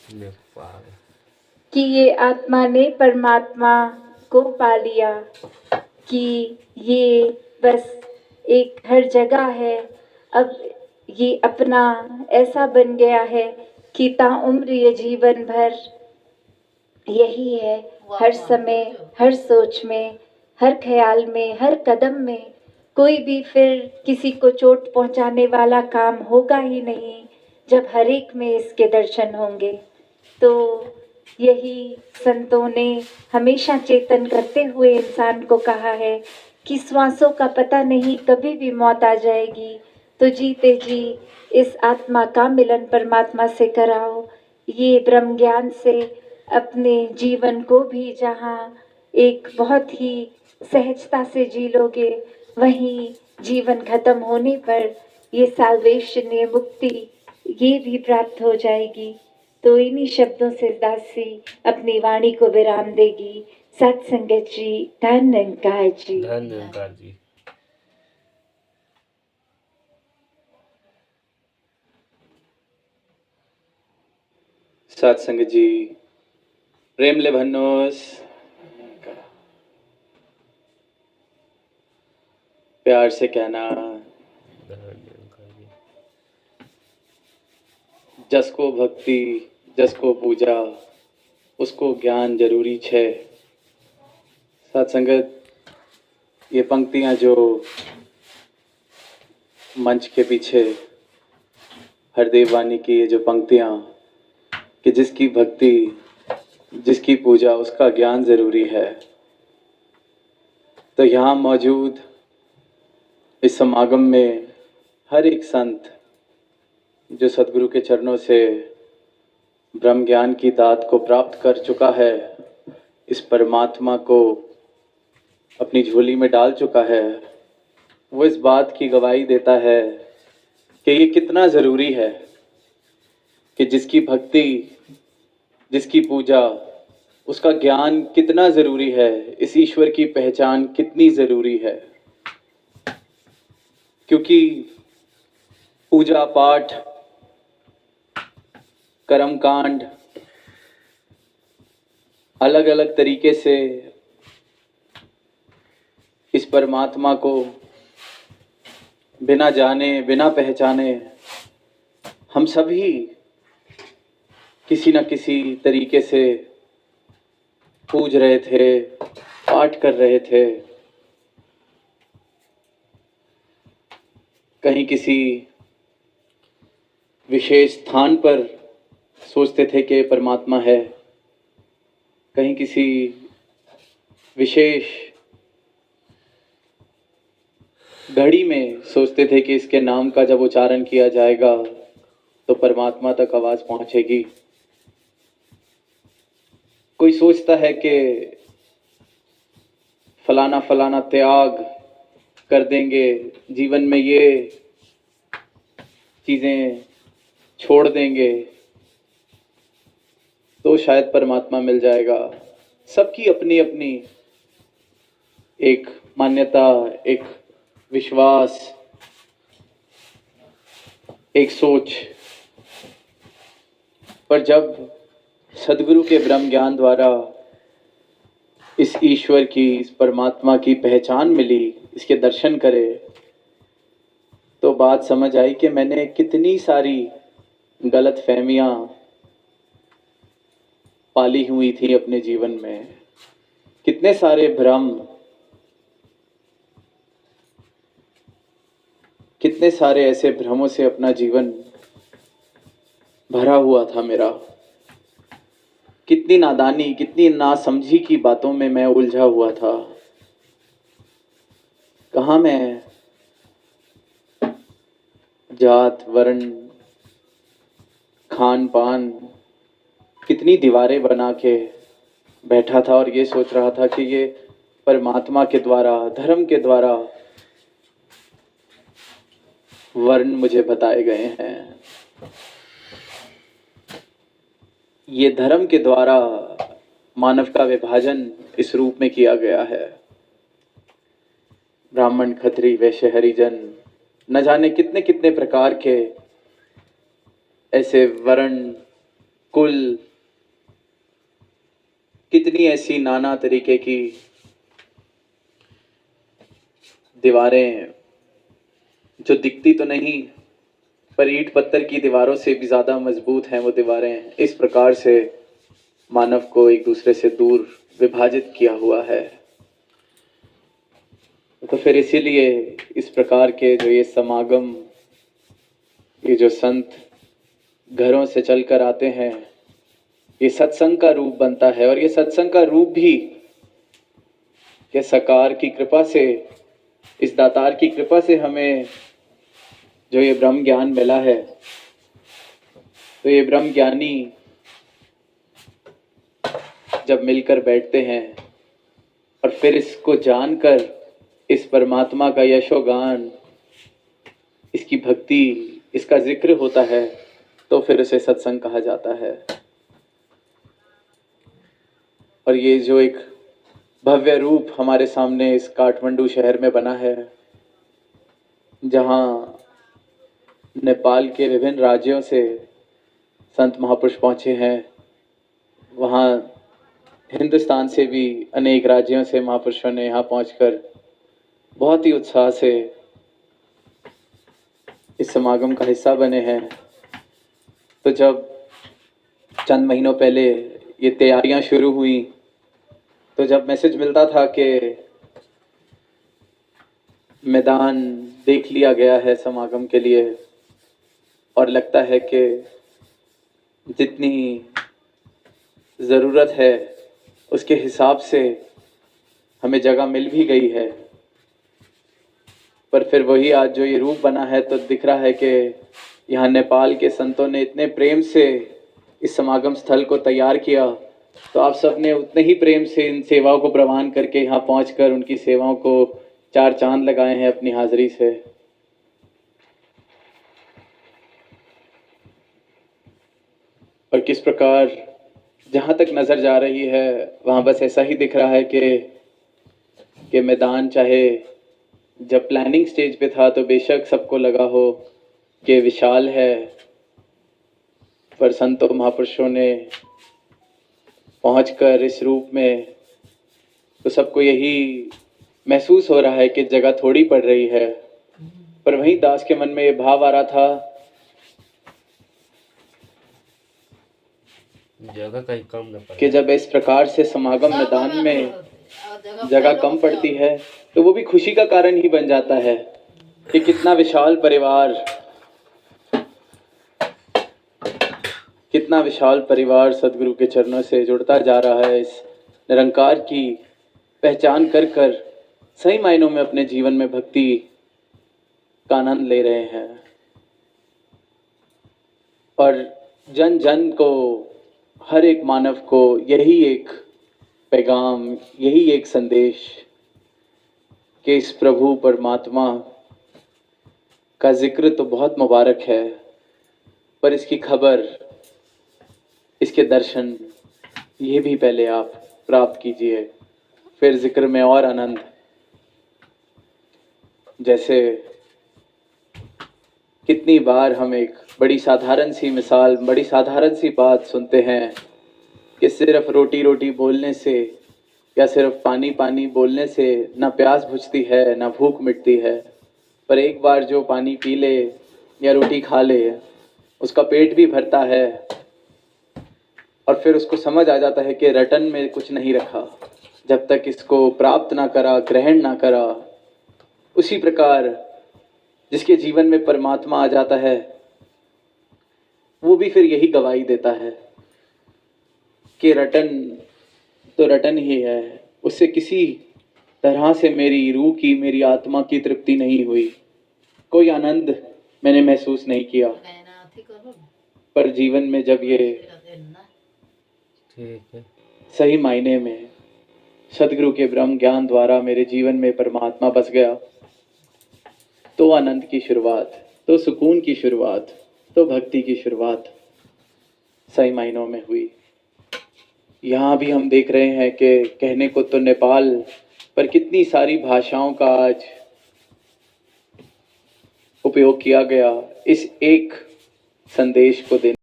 कि ये आत्मा ने परमात्मा को पा लिया, कि ये बस एक हर जगह है। अब ये अपना ऐसा बन गया है कि ताउम्र ये जीवन भर यही है, हर समय, हर सोच में, हर ख्याल में, हर कदम में। कोई भी फिर किसी को चोट पहुंचाने वाला काम होगा ही नहीं, जब हर एक में इसके दर्शन होंगे। तो यही संतों ने हमेशा चेतन करते हुए इंसान को कहा है कि श्वासों का पता नहीं, कभी भी मौत आ जाएगी, तो जीते जी इस आत्मा का मिलन परमात्मा से कराओ। ये ब्रह्म ज्ञान से अपने जीवन को भी जहाँ एक बहुत ही सहजता से जी लोगे, वहीं जीवन खत्म होने पर ये साल्वेशन, ये मुक्ति, ये भी प्राप्त हो जाएगी। तो इन्हीं शब्दों से दासी अपनी वाणी को विराम देगी। सत्संगत जी, धन निरंकार जी। धन निरंकार जी। सत्संग जी, प्रेम ले भन्नोस्, प्यार से कहना, जसको भक्ति, जसको पूजा, उसको ज्ञान जरूरी छे। सत्संगत, ये पंक्तियां जो मंच के पीछे हरदेव वाणी की ये जो पंक्तियां कि जिसकी भक्ति, जिसकी पूजा, उसका ज्ञान जरूरी है। तो यहाँ मौजूद इस समागम में हर एक संत जो सद्गुरु के चरणों से ब्रह्म ज्ञान की दात को प्राप्त कर चुका है, इस परमात्मा को अपनी झोली में डाल चुका है, वो इस बात की गवाही देता है कि ये कितना ज़रूरी है कि जिसकी भक्ति, जिसकी पूजा, उसका ज्ञान कितना ज़रूरी है, इस ईश्वर की पहचान कितनी ज़रूरी है। क्योंकि पूजा पाठ, कर्मकांड अलग अलग तरीके से इस परमात्मा को बिना जाने, बिना पहचाने हम सभी किसी न किसी तरीके से पूज रहे थे, पाठ कर रहे थे, कहीं किसी विशेष स्थान पर सोचते थे कि परमात्मा है, कहीं किसी विशेष घड़ी में सोचते थे कि इसके नाम का जब उच्चारण किया जाएगा तो परमात्मा तक आवाज़ पहुंचेगी। कोई सोचता है कि फलाना फलाना त्याग कर देंगे, जीवन में ये चीज़ें छोड़ देंगे तो शायद परमात्मा मिल जाएगा। सबकी अपनी अपनी एक मान्यता, एक विश्वास, एक सोच। पर जब सद्गुरु के ब्रह्म ज्ञान द्वारा इस ईश्वर की, इस परमात्मा की पहचान मिली, इसके दर्शन करे, तो बात समझ आई कि मैंने कितनी सारी गलत फहमियाँ पाली हुई थी अपने जीवन में, कितने सारे भ्रम, कितने सारे ऐसे भ्रमों से अपना जीवन भरा हुआ था मेरा। कितनी नादानी, कितनी नासमझी की बातों में मैं उलझा हुआ था। कहाँ मैं जात, वर्ण, खान पान, कितनी दीवारें बना के बैठा था और ये सोच रहा था कि ये परमात्मा के द्वारा, धर्म के द्वारा वर्ण मुझे बताए गए हैं, ये धर्म के द्वारा मानव का विभाजन इस रूप में किया गया है। ब्राह्मण, क्षत्रिय, वैश्य, हरिजन, न जाने कितने कितने प्रकार के ऐसे वर्ण कुल कितनी ऐसी नाना तरीके की दीवारें जो दिखती तो नहीं, पर ईंट पत्थर की दीवारों से भी ज़्यादा मजबूत हैं वो दीवारें। इस प्रकार से मानव को एक दूसरे से दूर विभाजित किया हुआ है। तो फिर इसीलिए इस प्रकार के जो ये समागम, ये जो संत घरों से चलकर आते हैं, ये सत्संग का रूप बनता है। और ये सत्संग का रूप भी ये सकार की कृपा से, इस दातार की कृपा से हमें जो ये ब्रह्म ज्ञान मिला है, तो ये ब्रह्म ज्ञानी जब मिलकर बैठते हैं और फिर इसको जानकर इस परमात्मा का यशोगान, इसकी भक्ति, इसका जिक्र होता है, तो फिर उसे सत्संग कहा जाता है। और ये जो एक भव्य रूप हमारे सामने इस काठमांडू शहर में बना है, जहाँ नेपाल के विभिन्न राज्यों से संत महापुरुष पहुँचे हैं, वहाँ हिंदुस्तान से भी अनेक राज्यों से महापुरुषों ने यहाँ पहुँचकर बहुत ही उत्साह से इस समागम का हिस्सा बने हैं। तो जब चंद महीनों पहले ये तैयारियां शुरू हुई, तो जब मैसेज मिलता था कि मैदान देख लिया गया है समागम के लिए, और लगता है कि जितनी ज़रूरत है उसके हिसाब से हमें जगह मिल भी गई है, पर फिर वही आज जो ये रूप बना है, तो दिख रहा है कि यहाँ नेपाल के संतों ने इतने प्रेम से इस समागम स्थल को तैयार किया, तो आप सब ने उतने ही प्रेम से इन सेवाओं को प्रवान करके यहाँ पहुँचकर उनकी सेवाओं को चार चांद लगाए हैं अपनी हाजिरी से। और किस प्रकार जहाँ तक नज़र जा रही है वहाँ बस ऐसा ही दिख रहा है कि मैदान, चाहे जब प्लानिंग स्टेज पे था तो बेशक सबको लगा हो कि विशाल है, पर संतों महापुरुषों ने पहुंचकर इस रूप में, तो सबको यही महसूस हो रहा है कि जगह थोड़ी पड़ रही है। पर वहीं दास के मन में ये भाव आ रहा था, जगह कहीं कम न पड़े कि जब इस प्रकार से समागम मैदान में जगह कम पड़ती है, तो वो भी खुशी का कारण ही बन जाता है कि कितना विशाल परिवार सदगुरु के चरणों से जुड़ता जा रहा है। इस निरंकार की पहचान कर कर सही मायनों में अपने जीवन में भक्ति का आनंद ले रहे हैं। और जन जन को, हर एक मानव को यही एक पैगाम, यही एक संदेश कि इस प्रभु परमात्मा का जिक्र तो बहुत मुबारक है, पर इसकी खबर, इसके दर्शन, ये भी पहले आप प्राप्त कीजिए, फिर जिक्र में और आनंद। जैसे कितनी बार हम एक बड़ी साधारण सी मिसाल, बड़ी साधारण सी बात सुनते हैं कि सिर्फ रोटी रोटी बोलने से या सिर्फ पानी पानी बोलने से ना प्यास बुझती है, ना भूख मिटती है, पर एक बार जो पानी पी ले या रोटी खा ले, उसका पेट भी भरता है और फिर उसको समझ आ जाता है कि रटन में कुछ नहीं रखा, जब तक इसको प्राप्त ना करा, ग्रहण ना करा। उसी प्रकार जिसके जीवन में परमात्मा आ जाता है, वो भी फिर यही गवाही देता है कि रटन तो रटन ही है, उससे किसी तरह से मेरी रूह की, मेरी आत्मा की तृप्ति नहीं हुई, कोई आनंद मैंने महसूस नहीं किया। पर जीवन में जब ये सही मायने में सदगुरु के ब्रह्म ज्ञान द्वारा मेरे जीवन में परमात्मा बस गया, तो आनंद की शुरुआत, तो सुकून की शुरुआत, तो भक्ति की शुरुआत सही मायनों में हुई। यहाँ भी हम देख रहे हैं कि कहने को तो नेपाल, पर कितनी सारी भाषाओं का आज उपयोग किया गया इस एक संदेश को देने